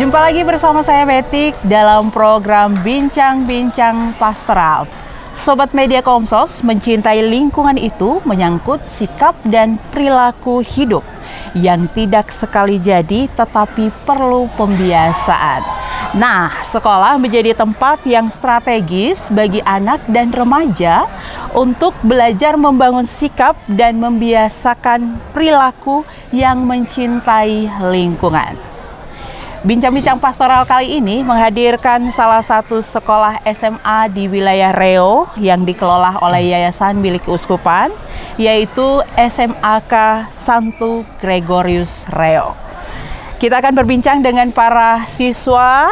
Jumpa lagi bersama saya Betik dalam program Bincang-Bincang Pastoral. Sobat Media Komsos, mencintai lingkungan itu menyangkut sikap dan perilaku hidup yang tidak sekali jadi tetapi perlu pembiasaan. Nah, sekolah menjadi tempat yang strategis bagi anak dan remaja untuk belajar membangun sikap dan membiasakan perilaku yang mencintai lingkungan. Bincang-bincang pastoral kali ini menghadirkan salah satu sekolah SMA di wilayah Reo yang dikelola oleh Yayasan milik Keuskupan, yaitu SMAK Santo Gregorius Reo. Kita akan berbincang dengan para siswa,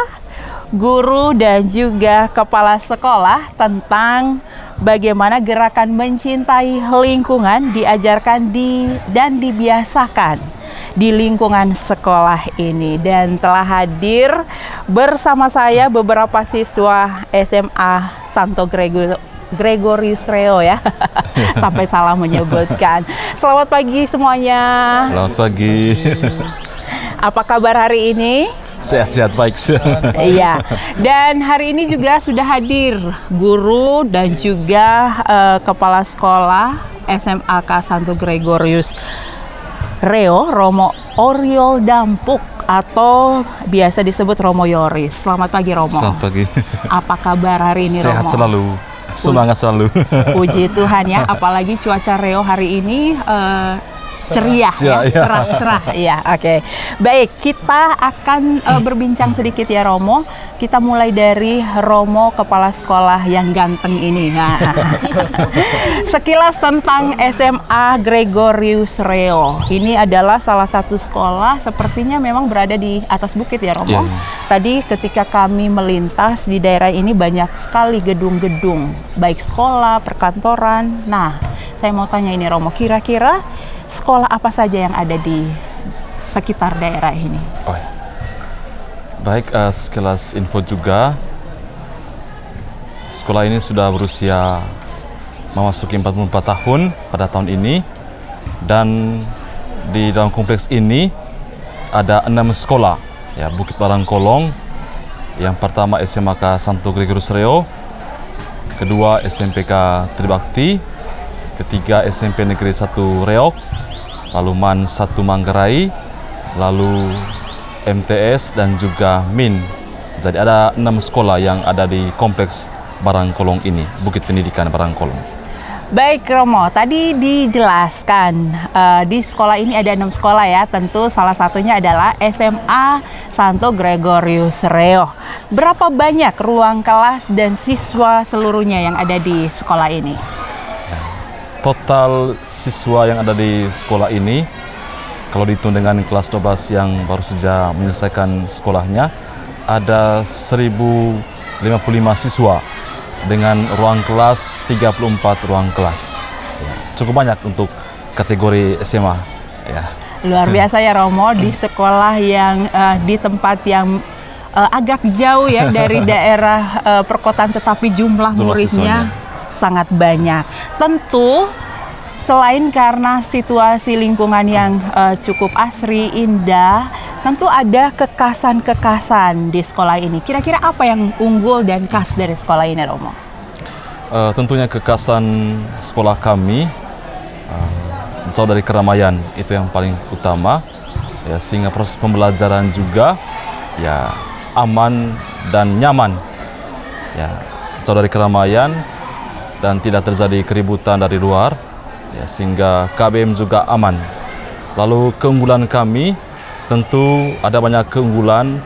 guru, dan juga kepala sekolah tentang bagaimana gerakan mencintai lingkungan diajarkan dan dibiasakan di lingkungan sekolah ini. Dan telah hadir bersama saya beberapa siswa SMA Santo Gregorius Reo ya. Sampai salah menyebutkan. Selamat pagi semuanya. Selamat pagi. Apa kabar hari ini? Sehat-sehat baik. Iya. Dan hari ini juga sudah hadir guru dan juga kepala sekolah SMAK Santo Gregorius Reo, Romo Oriol Dampuk atau biasa disebut Romo Yoris. Selamat pagi Romo. Selamat pagi. Apa kabar hari ini Romo? Sehat selalu, semangat selalu. Puji Tuhan ya, apalagi cuaca Reo hari ini ceria, cerah. Ya, oke. Baik, kita akan berbincang sedikit ya Romo. Kita mulai dari Romo kepala sekolah yang ganteng ini. Nah, sekilas tentang SMA Gregorius Reo. Ini adalah salah satu sekolah sepertinya memang berada di atas bukit ya Romo. Tadi ketika kami melintas di daerah ini banyak sekali gedung-gedung, baik sekolah, perkantoran. Nah, saya mau tanya ini Romo, kira-kira sekolah apa saja yang ada di sekitar daerah ini? Oh, ya. Baik, sekilas info juga, sekolah ini sudah berusia memasuki 44 tahun pada tahun ini, dan di dalam kompleks ini ada 6 sekolah, ya, Bukit Barangkolong. Yang pertama SMAK Santo Gregorius Reo, kedua SMPK Tribakti, ketiga SMP Negeri 1 Reok, lalu MAN 1 Manggarai, lalu MTS dan juga MIN. Jadi ada 6 sekolah yang ada di kompleks Barangkolong ini, Bukit Pendidikan Barangkolong. Baik Romo, tadi dijelaskan di sekolah ini ada 6 sekolah ya, tentu salah satunya adalah SMA Santo Gregorius Reo. Berapa banyak ruang kelas dan siswa seluruhnya yang ada di sekolah ini? Total siswa yang ada di sekolah ini, kalau dihitung dengan kelas 12 yang baru saja menyelesaikan sekolahnya, ada 1055 siswa dengan ruang kelas 34 ruang kelas. Ya, cukup banyak untuk kategori SMA. Ya. Luar biasa ya Romo, di sekolah yang di tempat yang agak jauh ya dari daerah perkotaan, tetapi jumlah muridnya sangat banyak. Tentu selain karena situasi lingkungan yang cukup asri, indah, tentu ada kekasan-kekasan di sekolah ini. Kira-kira apa yang unggul dan khas dari sekolah ini, Romo? Tentunya kekasan sekolah kami, jauh dari keramaian, itu yang paling utama, ya, sehingga proses pembelajaran juga ya aman dan nyaman, ya, jauh dari keramaian dan tidak terjadi keributan dari luar. Ya, sehingga KBM juga aman. Lalu keunggulan kami, tentu ada banyak keunggulan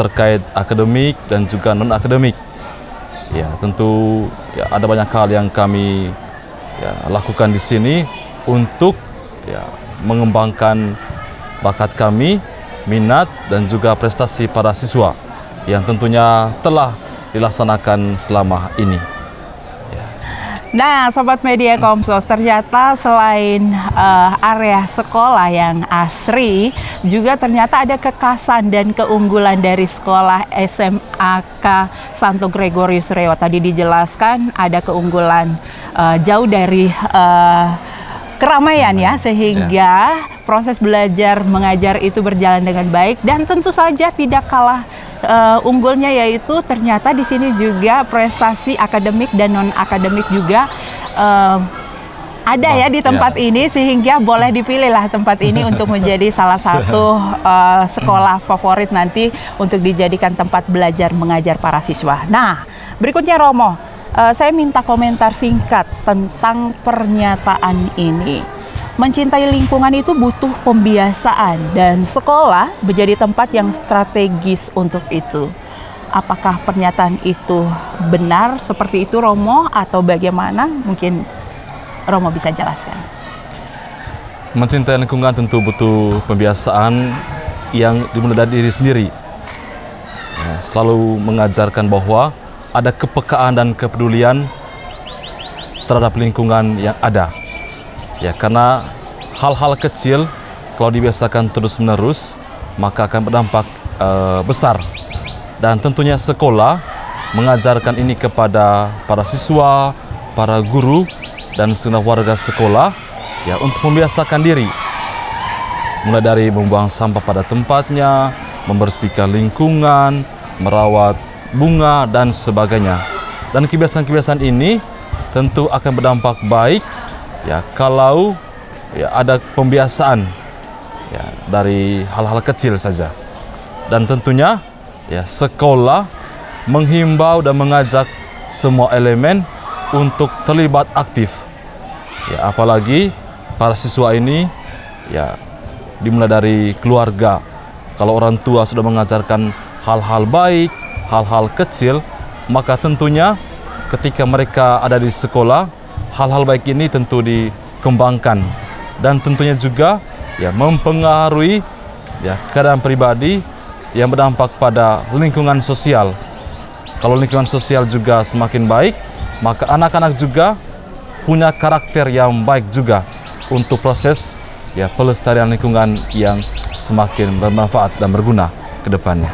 terkait akademik dan juga non-akademik. Ya, tentu ya, ada banyak hal yang kami lakukan di sini untuk mengembangkan bakat kami, minat dan juga prestasi para siswa yang tentunya telah dilaksanakan selama ini. Nah, Sobat Media Komsos, ternyata selain area sekolah yang asri, juga ternyata ada kekasan dan keunggulan dari sekolah SMAK Santo Gregorius Reo. Tadi dijelaskan ada keunggulan jauh dari keramaian ya, sehingga proses belajar mengajar itu berjalan dengan baik. Dan tentu saja tidak kalah unggulnya, yaitu ternyata di sini juga prestasi akademik dan non akademik juga ada ya di tempat ini, sehingga boleh dipilih lah tempat ini untuk menjadi salah satu sekolah favorit nanti untuk dijadikan tempat belajar mengajar para siswa. Nah, berikutnya Romo, saya minta komentar singkat tentang pernyataan ini. Mencintai lingkungan itu butuh pembiasaan dan sekolah menjadi tempat yang strategis untuk itu. Apakah pernyataan itu benar seperti itu Romo atau bagaimana? Mungkin Romo bisa jelaskan. Mencintai lingkungan tentu butuh pembiasaan yang dimulai dari diri sendiri. Ya, selalu mengajarkan bahwa ada kepekaan dan kepedulian terhadap lingkungan yang ada. Ya, karena hal-hal kecil kalau dibiasakan terus-menerus maka akan berdampak besar. Dan tentunya sekolah mengajarkan ini kepada para siswa, para guru dan segenap warga sekolah ya, untuk membiasakan diri. Mulai dari membuang sampah pada tempatnya, membersihkan lingkungan, merawat bunga dan sebagainya. Dan kebiasaan-kebiasaan ini tentu akan berdampak baik ya kalau ya ada pembiasaan ya dari hal-hal kecil saja. Dan tentunya ya sekolah menghimbau dan mengajak semua elemen untuk terlibat aktif. Ya, apalagi para siswa ini ya dimulai dari keluarga. Kalau orang tua sudah mengajarkan hal-hal baik, hal-hal kecil, maka tentunya ketika mereka ada di sekolah, hal-hal baik ini tentu dikembangkan dan tentunya juga ya mempengaruhi ya keadaan pribadi yang berdampak pada lingkungan sosial. Kalau lingkungan sosial juga semakin baik, maka anak-anak juga punya karakter yang baik juga untuk proses ya pelestarian lingkungan yang semakin bermanfaat dan berguna ke depannya.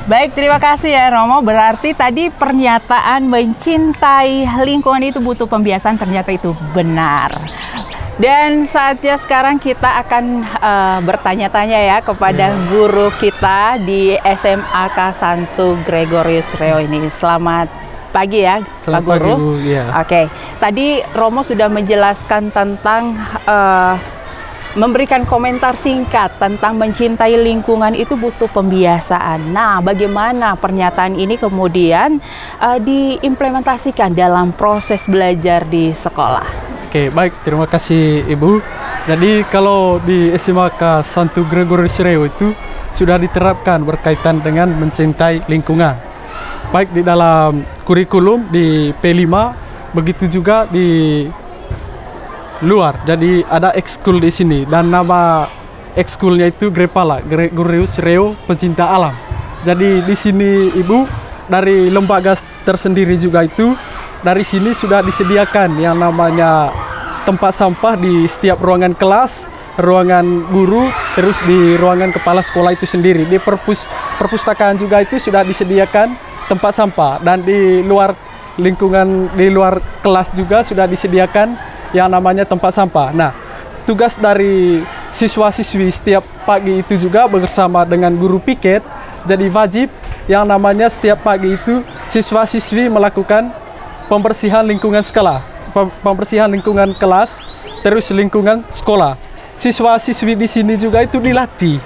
Baik, terima kasih ya Romo. Berarti tadi pernyataan mencintai lingkungan itu butuh pembiasaan, ternyata itu benar. Dan saatnya sekarang kita akan bertanya-tanya ya kepada guru kita di SMAK Santo Gregorius Reo ini. Selamat pagi ya, Pak Guru. Pagi, Bu. Ya. Oke, tadi Romo sudah menjelaskan tentang memberikan komentar singkat tentang mencintai lingkungan itu butuh pembiasaan. Nah, bagaimana pernyataan ini kemudian diimplementasikan dalam proses belajar di sekolah? Oke, baik. Terima kasih, Ibu. Jadi, kalau di SMAK Santo Gregorius Reo itu sudah diterapkan berkaitan dengan mencintai lingkungan. Baik di dalam kurikulum di P5, begitu juga di luar. Jadi ada ekskul di sini dan nama ekskulnya itu Grepala, Gregorius Reo Pencinta Alam. Jadi di sini Ibu dari lembaga tersendiri juga itu dari sini sudah disediakan yang namanya tempat sampah di setiap ruangan kelas, ruangan guru, terus di ruangan kepala sekolah itu sendiri. Di perpustakaan juga itu sudah disediakan tempat sampah dan di luar lingkungan di luar kelas juga sudah disediakan yang namanya tempat sampah. Nah, tugas dari siswa-siswi setiap pagi itu juga bersama dengan guru piket, jadi wajib yang namanya setiap pagi itu siswa-siswi melakukan pembersihan lingkungan sekolah, pembersihan lingkungan kelas, terus lingkungan sekolah. Siswa-siswi di sini juga itu dilatih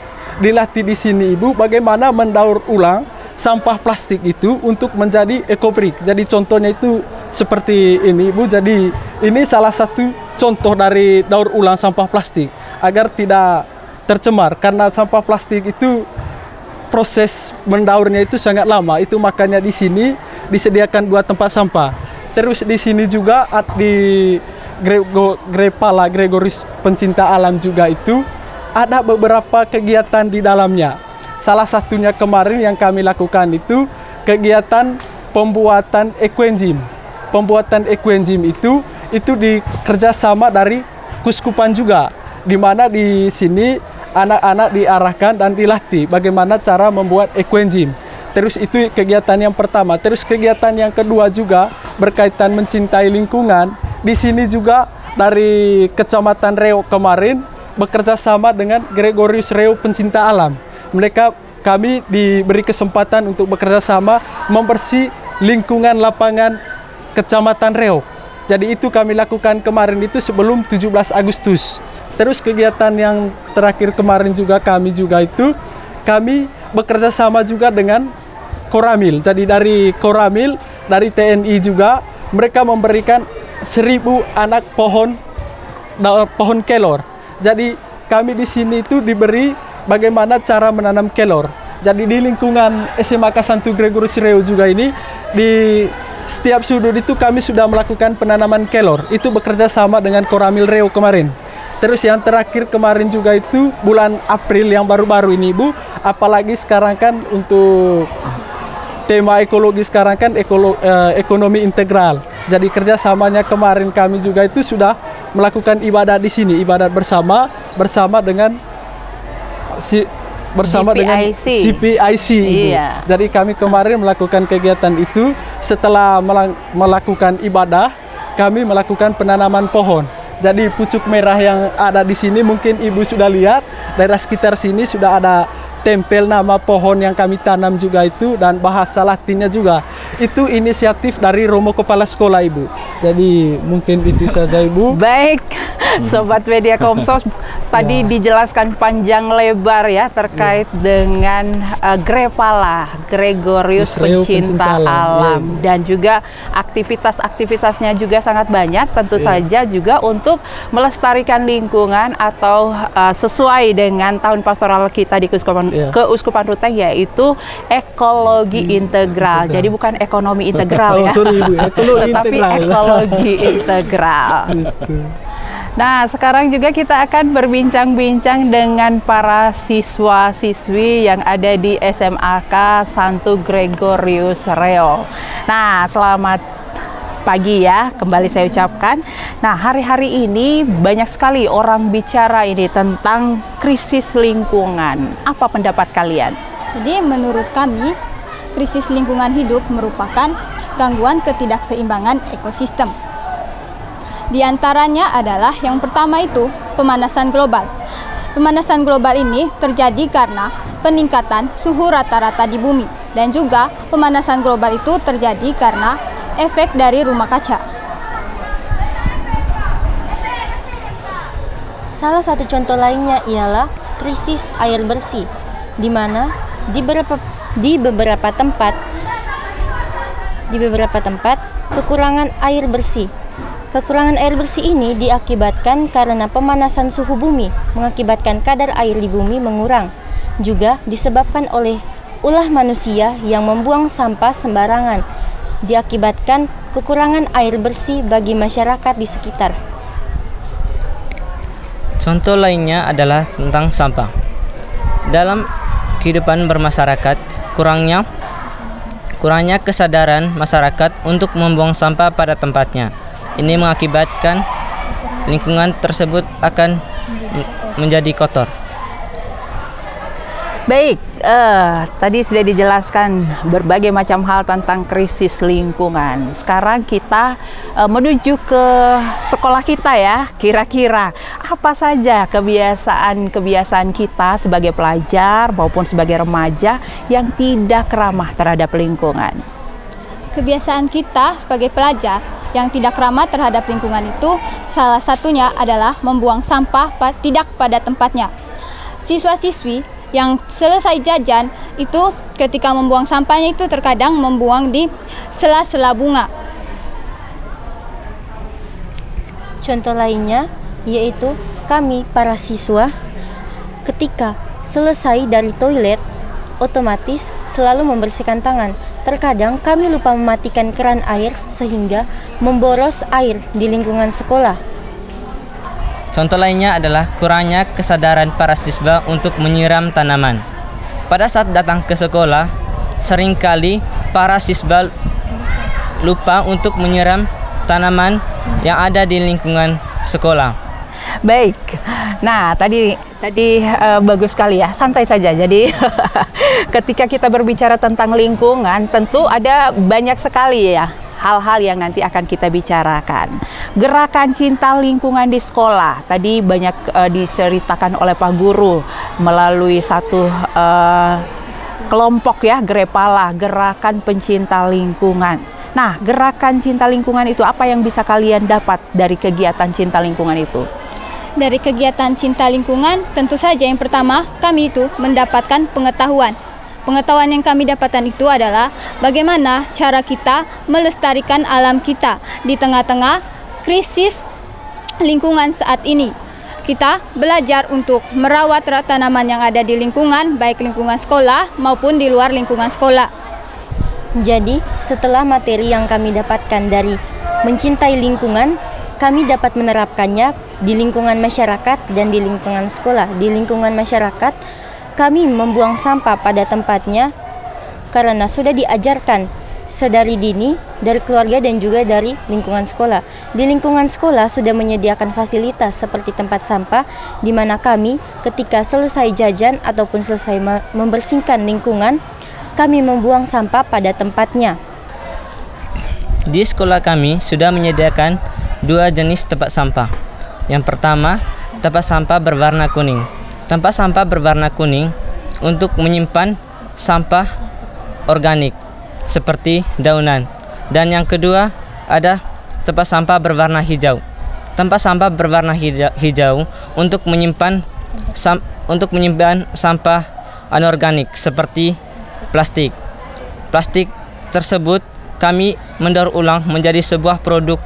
di sini Ibu bagaimana mendaur ulang sampah plastik itu untuk menjadi ekobrik. Jadi contohnya itu seperti ini Ibu. Jadi ini salah satu contoh dari daur ulang sampah plastik agar tidak tercemar, karena sampah plastik itu proses mendaurnya itu sangat lama. Itu makanya di sini disediakan 2 tempat sampah. Terus di sini juga di Grepala Gregorius Pencinta Alam juga itu ada beberapa kegiatan di dalamnya. Salah satunya kemarin yang kami lakukan itu kegiatan pembuatan ekoenzim. Pembuatan ekoenzim itu dikerjasama dari Kuskupan juga, di mana di sini anak-anak diarahkan dan dilatih bagaimana cara membuat ekoenzim. Terus itu kegiatan yang pertama. Terus kegiatan yang kedua juga berkaitan mencintai lingkungan. Di sini juga dari Kecamatan Reo kemarin bekerja sama dengan Gregorius Reo Pencinta Alam. Kami diberi kesempatan untuk bekerja sama membersih lingkungan lapangan Kecamatan Reo. Jadi itu kami lakukan kemarin itu sebelum 17 Agustus. Terus kegiatan yang terakhir kemarin juga kami bekerja sama juga dengan Koramil. Jadi dari Koramil, dari TNI juga, mereka memberikan 1000 anak pohon kelor. Jadi kami di sini itu diberi bagaimana cara menanam kelor. Jadi di lingkungan SMAK Santo Gregorius Reo juga ini, di setiap sudut itu kami sudah melakukan penanaman kelor. Itu bekerja sama dengan Koramil Reo kemarin. Terus yang terakhir kemarin juga itu bulan April yang baru-baru ini, Bu. Apalagi sekarang kan untuk tema ekologi sekarang kan ekonomi integral. Jadi kerjasamanya kemarin kami juga itu sudah melakukan ibadah di sini, ibadat bersama dengan CPIC, Ibu. Iya. Jadi kami kemarin melakukan kegiatan itu, setelah melakukan ibadah, kami melakukan penanaman pohon. Jadi pucuk merah yang ada di sini mungkin Ibu sudah lihat, daerah sekitar sini sudah ada tempel nama pohon yang kami tanam juga itu, dan bahasa Latinnya juga. Itu inisiatif dari Romo Kepala Sekolah, Ibu. Jadi mungkin itu saja, Ibu. Baik, Sobat Media Komsos, tadi dijelaskan panjang lebar ya terkait dengan Grepala, Gregorius Pencinta Alam. Dan juga aktivitas-aktivitasnya juga sangat banyak, tentu saja juga untuk melestarikan lingkungan atau sesuai dengan tahun pastoral kita di Keuskupan Ruteng, yaitu ekologi integral. Jadi bukan ekonomi integral ya, tetapi ekologi integral. Nah, sekarang juga kita akan berbincang-bincang dengan para siswa-siswi yang ada di SMAK Santo Gregorius Reo. Nah, selamat pagi ya, kembali saya ucapkan. Nah, hari-hari ini banyak sekali orang bicara ini tentang krisis lingkungan. Apa pendapat kalian? Jadi menurut kami, krisis lingkungan hidup merupakan gangguan ketidakseimbangan ekosistem. Di antaranya adalah yang pertama itu pemanasan global. Pemanasan global ini terjadi karena peningkatan suhu rata-rata di bumi, dan juga pemanasan global itu terjadi karena efek dari rumah kaca. Salah satu contoh lainnya ialah krisis air bersih, di mana di beberapa tempat kekurangan air bersih. Kekurangan air bersih ini diakibatkan karena pemanasan suhu bumi, mengakibatkan kadar air di bumi mengurang. Juga disebabkan oleh ulah manusia yang membuang sampah sembarangan, diakibatkan kekurangan air bersih bagi masyarakat di sekitar. Contoh lainnya adalah tentang sampah. Dalam kehidupan bermasyarakat, kurangnya kesadaran masyarakat untuk membuang sampah pada tempatnya. Ini mengakibatkan lingkungan tersebut akan menjadi kotor. Baik, tadi sudah dijelaskan berbagai macam hal tentang krisis lingkungan. Sekarang kita menuju ke sekolah kita ya. Kira-kira apa saja kebiasaan kita sebagai pelajar maupun sebagai remaja yang tidak ramah terhadap lingkungan? Kebiasaan kita sebagai pelajar yang tidak ramah terhadap lingkungan itu salah satunya adalah membuang sampah tidak pada tempatnya. Siswa-siswi yang selesai jajan itu ketika membuang sampahnya itu terkadang membuang di sela-sela bunga. Contoh lainnya yaitu kami para siswa ketika selesai dari toilet otomatis selalu membersihkan tangan. Terkadang kami lupa mematikan keran air sehingga memboros air di lingkungan sekolah. Contoh lainnya adalah kurangnya kesadaran para siswa untuk menyiram tanaman. Pada saat datang ke sekolah, seringkali para siswa lupa untuk menyiram tanaman yang ada di lingkungan sekolah. Baik, nah tadi bagus sekali ya, santai saja. Jadi ketika kita berbicara tentang lingkungan, tentu ada banyak sekali ya hal-hal yang nanti akan kita bicarakan. Gerakan cinta lingkungan di sekolah, tadi banyak diceritakan oleh Pak Guru melalui satu kelompok ya, Grepala, Gerakan Pencinta Lingkungan. Nah, gerakan cinta lingkungan itu apa yang bisa kalian dapat dari kegiatan cinta lingkungan itu? Dari kegiatan cinta lingkungan, tentu saja yang pertama kami itu mendapatkan pengetahuan. Pengetahuan yang kami dapatkan itu adalah bagaimana cara kita melestarikan alam kita di tengah-tengah krisis lingkungan saat ini. Kita belajar untuk merawat tanaman yang ada di lingkungan, baik lingkungan sekolah maupun di luar lingkungan sekolah. Jadi, setelah materi yang kami dapatkan dari mencintai lingkungan, kami dapat menerapkannya di lingkungan masyarakat dan di lingkungan sekolah. Di lingkungan masyarakat, kami membuang sampah pada tempatnya karena sudah diajarkan sedari dini dari keluarga dan juga dari lingkungan sekolah. Di lingkungan sekolah sudah menyediakan fasilitas seperti tempat sampah, di mana kami ketika selesai jajan ataupun selesai membersihkan lingkungan, kami membuang sampah pada tempatnya. Di sekolah kami sudah menyediakan 2 jenis tempat sampah. Yang pertama, tempat sampah berwarna kuning. Tempat sampah berwarna kuning untuk menyimpan sampah organik seperti daunan. Dan yang kedua, ada tempat sampah berwarna hijau. Tempat sampah berwarna hijau untuk menyimpan sampah anorganik seperti plastik. Plastik tersebut kami mendaur ulang menjadi sebuah produk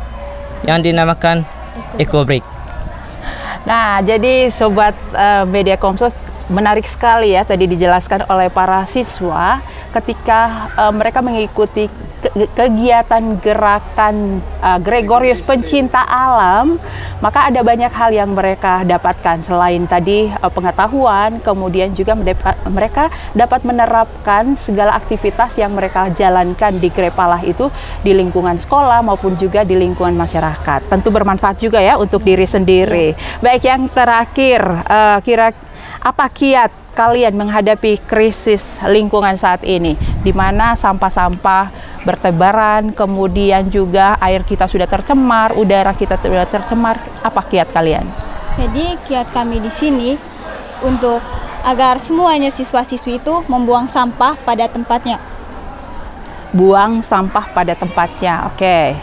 yang dinamakan EcoBrick. Nah, jadi Sobat Media Komsos, menarik sekali ya tadi dijelaskan oleh para siswa ketika mereka mengikuti kegiatan gerakan Gregorius Pencinta Alam, maka ada banyak hal yang mereka dapatkan selain tadi pengetahuan, kemudian juga mereka dapat menerapkan segala aktivitas yang mereka jalankan di Grepala itu di lingkungan sekolah maupun juga di lingkungan masyarakat. Tentu bermanfaat juga ya untuk diri sendiri. Baik, yang terakhir, apa kiat kalian menghadapi krisis lingkungan saat ini, di mana sampah-sampah bertebaran, kemudian juga air kita sudah tercemar, udara kita sudah tercemar? Apa kiat kalian? Jadi kiat kami di sini untuk agar semuanya siswa-siswi itu membuang sampah pada tempatnya. Buang sampah pada tempatnya, oke.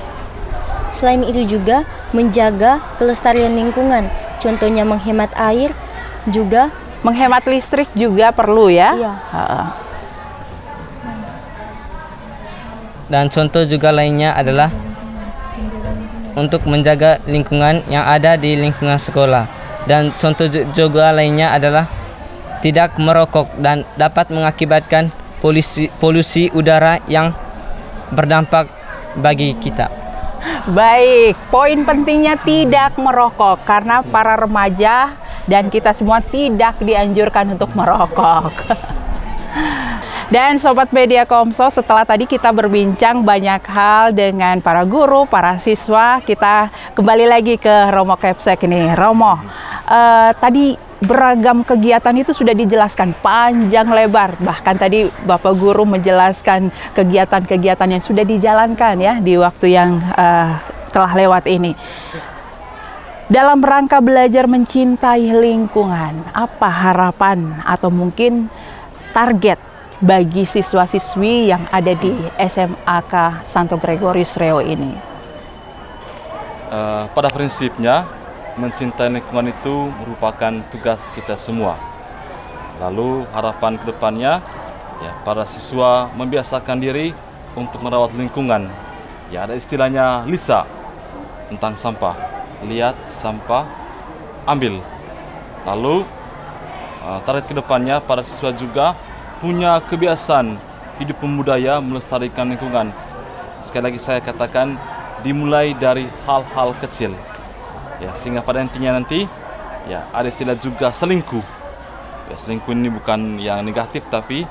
Selain itu juga menjaga kelestarian lingkungan, contohnya menghemat air, juga menghemat listrik juga perlu ya. Iya. Dan contoh juga lainnya adalah untuk menjaga lingkungan yang ada di lingkungan sekolah. Dan contoh juga lainnya adalah tidak merokok dan dapat mengakibatkan polusi udara yang berdampak bagi kita. Baik, poin pentingnya tidak merokok karena para remaja dan kita semua tidak dianjurkan untuk merokok. Dan Sobat Media Komsos, setelah tadi kita berbincang banyak hal dengan para guru, para siswa, kita kembali lagi ke Romo Kepsek ini. Romo, tadi beragam kegiatan itu sudah dijelaskan panjang lebar. Bahkan tadi Bapak Guru menjelaskan kegiatan-kegiatan yang sudah dijalankan ya di waktu yang telah lewat ini. Dalam rangka belajar mencintai lingkungan, apa harapan atau mungkin target bagi siswa-siswi yang ada di SMAK Santo Gregorius Reo ini? Pada prinsipnya, mencintai lingkungan itu merupakan tugas kita semua. Lalu harapan kedepannya, ya, para siswa membiasakan diri untuk merawat lingkungan. Ya, ada istilahnya LISA tentang sampah. Lihat sampah, ambil. Lalu target kedepannya para siswa juga punya kebiasaan hidup membudaya melestarikan lingkungan. Sekali lagi saya katakan, dimulai dari hal-hal kecil. Ya, sehingga pada intinya nanti ya ada istilah juga selingkuh. Ya, selingkuh ini bukan yang negatif tapi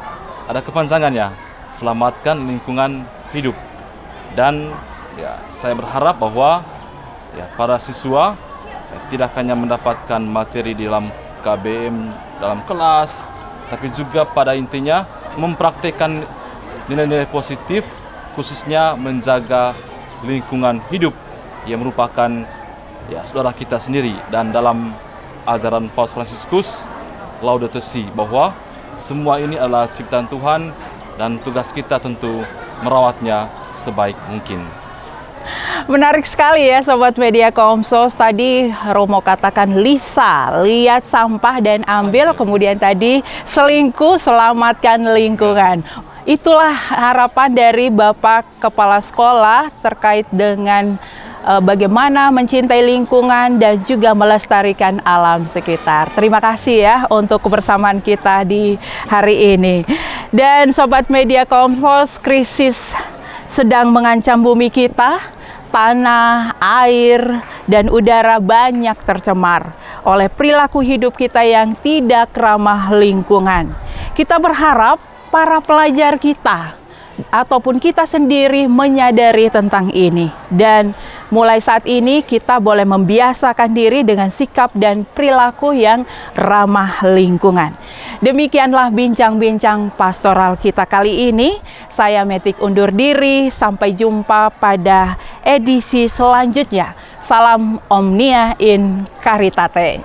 ada kepanjangannya. Selamatkan lingkungan hidup. Dan ya saya berharap bahwa ya, para siswa ya, tidak hanya mendapatkan materi di dalam KBM dalam kelas, tapi juga pada intinya mempraktikkan nilai-nilai positif, khususnya menjaga lingkungan hidup yang merupakan ya saudara kita sendiri. Dan dalam ajaran Paus Fransiskus Laudato Si bahwa semua ini adalah ciptaan Tuhan dan tugas kita tentu merawatnya sebaik mungkin. Menarik sekali ya Sobat Media Komsos. Tadi Romo katakan Lisa, lihat sampah dan ambil. Kemudian tadi selingkuh, selamatkan lingkungan. Itulah harapan dari Bapak Kepala Sekolah terkait dengan bagaimana mencintai lingkungan dan juga melestarikan alam sekitar. Terima kasih ya untuk kebersamaan kita di hari ini. Dan Sobat Media Komsos, krisis sedang mengancam bumi kita. Tanah, air, dan udara banyak tercemar oleh perilaku hidup kita yang tidak ramah lingkungan. Kita berharap para pelajar kita ataupun kita sendiri menyadari tentang ini. Dan mulai saat ini kita boleh membiasakan diri dengan sikap dan perilaku yang ramah lingkungan. Demikianlah bincang-bincang pastoral kita kali ini. Saya Metik undur diri. Sampai jumpa pada edisi selanjutnya. Salam Omnia in Caritate.